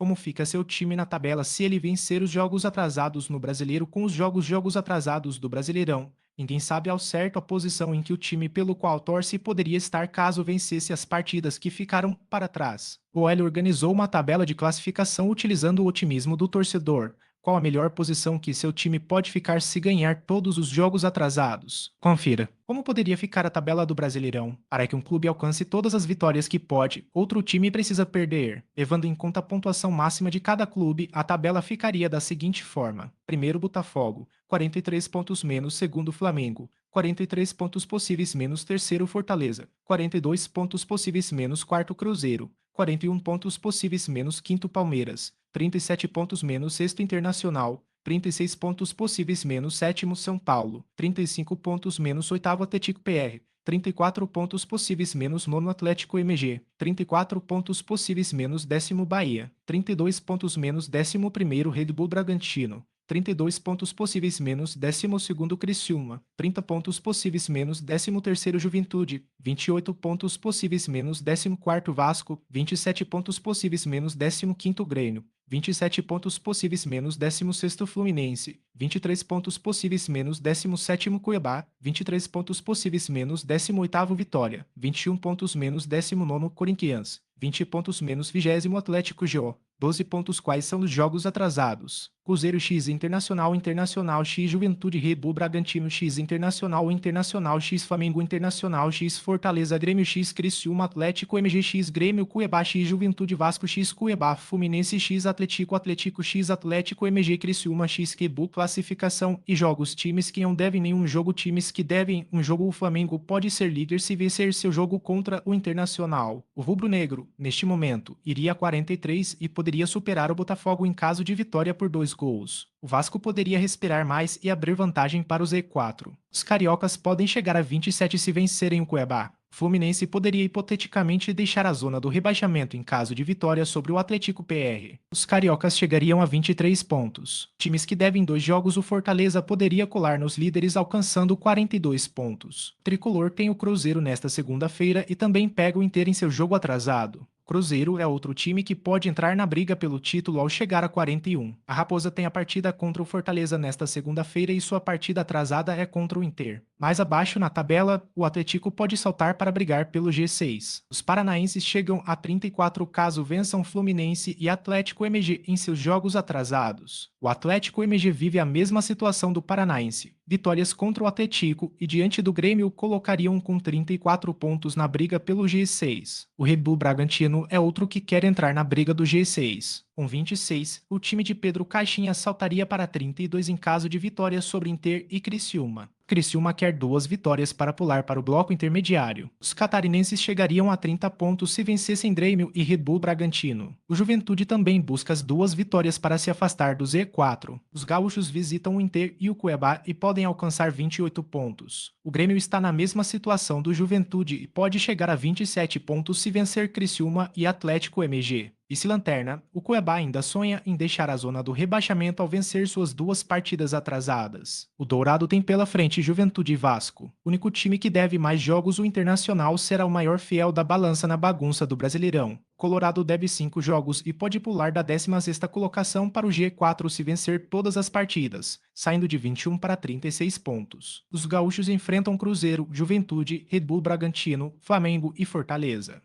Como fica seu time na tabela se ele vencer os jogos atrasados no Brasileiro com os jogos atrasados do Brasileirão? Ninguém sabe ao certo a posição em que o time pelo qual torce poderia estar caso vencesse as partidas que ficaram para trás. O L organizou uma tabela de classificação utilizando o otimismo do torcedor. Qual a melhor posição que seu time pode ficar se ganhar todos os jogos atrasados? Confira. Como poderia ficar a tabela do Brasileirão? Para que um clube alcance todas as vitórias que pode, outro time precisa perder. Levando em conta a pontuação máxima de cada clube, a tabela ficaria da seguinte forma: primeiro Botafogo, 43 pontos menos segundo Flamengo, 43 pontos possíveis menos terceiro Fortaleza, 42 pontos possíveis menos quarto Cruzeiro, 41 pontos possíveis menos quinto Palmeiras, 37 pontos menos sexto Internacional, 36 pontos possíveis menos sétimo São Paulo, 35 pontos menos oitavo Atlético PR, 34 pontos possíveis menos nono Atlético MG, 34 pontos possíveis menos décimo Bahia, 32 pontos menos décimo primeiro Red Bull Bragantino, 32 pontos possíveis menos 12º Criciúma, 30 pontos possíveis menos 13º Juventude, 28 pontos possíveis menos 14º Vasco, 27 pontos possíveis menos 15º Grêmio, 27 pontos possíveis menos 16º Fluminense, 23 pontos possíveis menos 17º Cuiabá, 23 pontos possíveis menos 18º Vitória, 21 pontos menos 19º Corinthians, 20 pontos menos 20º Atlético GO, 12 pontos. Quais são os jogos atrasados? Cruzeiro X Internacional X Juventude Red Bull Bragantino X Internacional X Flamengo Internacional X Fortaleza Grêmio X Criciúma Atlético MG X Grêmio Cuiabá X Juventude Vasco X Cuiabá Fluminense X Atlético X Atlético MG Criciúma X Red Bull. Classificação e jogos: times que não devem nenhum jogo, times que devem um jogo. O Flamengo pode ser líder se vencer seu jogo contra o Internacional. O rubro-negro, neste momento, iria a 43 e poderia superar o Botafogo em caso de vitória por 2 gols. O Vasco poderia respirar mais e abrir vantagem para o Z4. Os cariocas podem chegar a 27 se vencerem o Cuiabá. O Fluminense poderia hipoteticamente deixar a zona do rebaixamento em caso de vitória sobre o Atlético PR. Os cariocas chegariam a 23 pontos. Times que devem 2 jogos: o Fortaleza poderia colar nos líderes alcançando 42 pontos. O tricolor tem o Cruzeiro nesta segunda-feira e também pega o Inter em seu jogo atrasado. Cruzeiro é outro time que pode entrar na briga pelo título ao chegar a 41. A Raposa tem a partida contra o Fortaleza nesta segunda-feira e sua partida atrasada é contra o Inter. Mais abaixo na tabela, o Atlético pode saltar para brigar pelo G6. Os paranaenses chegam a 34 caso vençam Fluminense e Atlético MG em seus jogos atrasados. O Atlético MG vive a mesma situação do Paranaense. Vitórias contra o Atlético e diante do Grêmio colocariam com 34 pontos na briga pelo G6. O Red Bull Bragantino é outro que quer entrar na briga do G6. Com 26, o time de Pedro Caixinha saltaria para 32 em caso de vitória sobre Inter e Criciúma. Criciúma quer 2 vitórias para pular para o bloco intermediário. Os catarinenses chegariam a 30 pontos se vencessem Grêmio e Red Bull Bragantino. O Juventude também busca as 2 vitórias para se afastar do Z4. Os gaúchos visitam o Inter e o Cuiabá e podem alcançar 28 pontos. O Grêmio está na mesma situação do Juventude e pode chegar a 27 pontos se vencer Criciúma e Atlético MG. Vice-lanterna, o Cuiabá ainda sonha em deixar a zona do rebaixamento ao vencer suas 2 partidas atrasadas. O Dourado tem pela frente Juventude e Vasco. O único time que deve mais jogos, o Internacional, será o maior fiel da balança na bagunça do Brasileirão. Colorado deve 5 jogos e pode pular da 16ª colocação para o G4 se vencer todas as partidas, saindo de 21 para 36 pontos. Os gaúchos enfrentam Cruzeiro, Juventude, Red Bull Bragantino, Flamengo e Fortaleza.